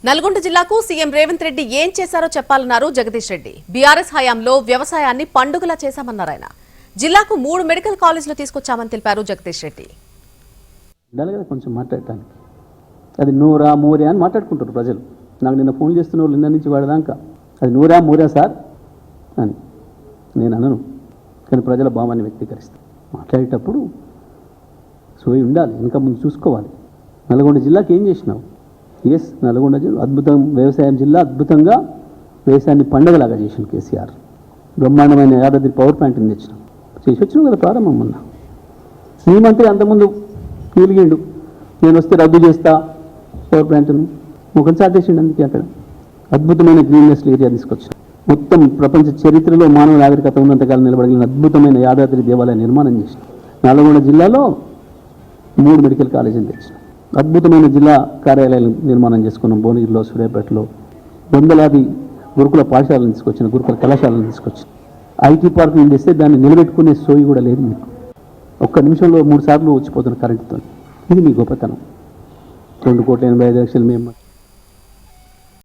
నల్గొండ జిల్లాకు సీఎం రేవంత్ రెడ్డి ఏం చేశారో చెప్పాలన్నారు జగదీష్ రెడ్డి. బీఆర్ఎస్ హయాంలో వ్యవసాయాన్ని పండుగలా చేశామన్నారు ఆయన. జిల్లాకు 3 మెడికల్ కాలేజీలు తీసుకొచ్చామని తెలిపారు జగదీష్ రెడ్డి. కొంచెం మాట్లాడటానికి అది నూరా మోరియా అని మాట్లాడుకుంటారు ప్రజలు. నాకు నిన్న ఫోన్ చేస్తున్న వాళ్ళు నిన్న నుంచి వాడదాకా అది నూరా మోరియా సార్ అని నేను అనను, కానీ ప్రజల భావాన్ని వ్యక్తీకరిస్తాను. మాట్లాడేటప్పుడు సోయి ఉండాలి, ఇంకా ముందు చూసుకోవాలి. నల్గొండ జిల్లాకి ఏం చేసినావు? ఎస్, నల్గొండ జిల్లా అద్భుతం, వ్యవసాయం జిల్లా అద్భుతంగా వ్యవసాయాన్ని పండగలాగా చేసిన కేసీఆర్. బ్రహ్మాండమైన యాదాద్రి పవర్ ప్లాంట్ని తెచ్చినాం, చేసి వచ్చినాం కదా ప్రారంభం. మొన్న ఈ మంత్రి అంతకుముందు పీలిగిండు, నేను వస్తే రద్దు చేస్తా పవర్ ప్లాంట్ను, ముఖం చాటేసిండు. అందుకే అక్కడ అద్భుతమైన గ్రీన్నెస్ ఏరియా తీసుకొచ్చిన, మొత్తం ప్రపంచ చరిత్రలో మానవ నాగరికత ఉన్నంతకాలం నిలబడగలిగిన అద్భుతమైన యాదాద్రి దేవాలయ నిర్మాణం చేసిన. నల్గొండ జిల్లాలో 3 మెడికల్ కాలేజీలు తెచ్చిన, అద్భుతమైన జిల్లా కార్యాలయాలు నిర్మాణం చేసుకున్నాం. భువనగిరిలో, సూర్యాపేటలో వందలాది గురుకుల పాఠశాలను తీసుకొచ్చిన, గురుకుల కళాశాలను తీసుకొచ్చిన. ఐటీ పార్కులు తెస్తే దాన్ని నిలబెట్టుకునే సోయి కూడా లేదు మీకు. ఒక్క నిమిషంలో 3 సార్లు వచ్చిపోతున్న కరెంటుతో. ఇది మీ గొప్పతనం. 2,85,00,000 మేము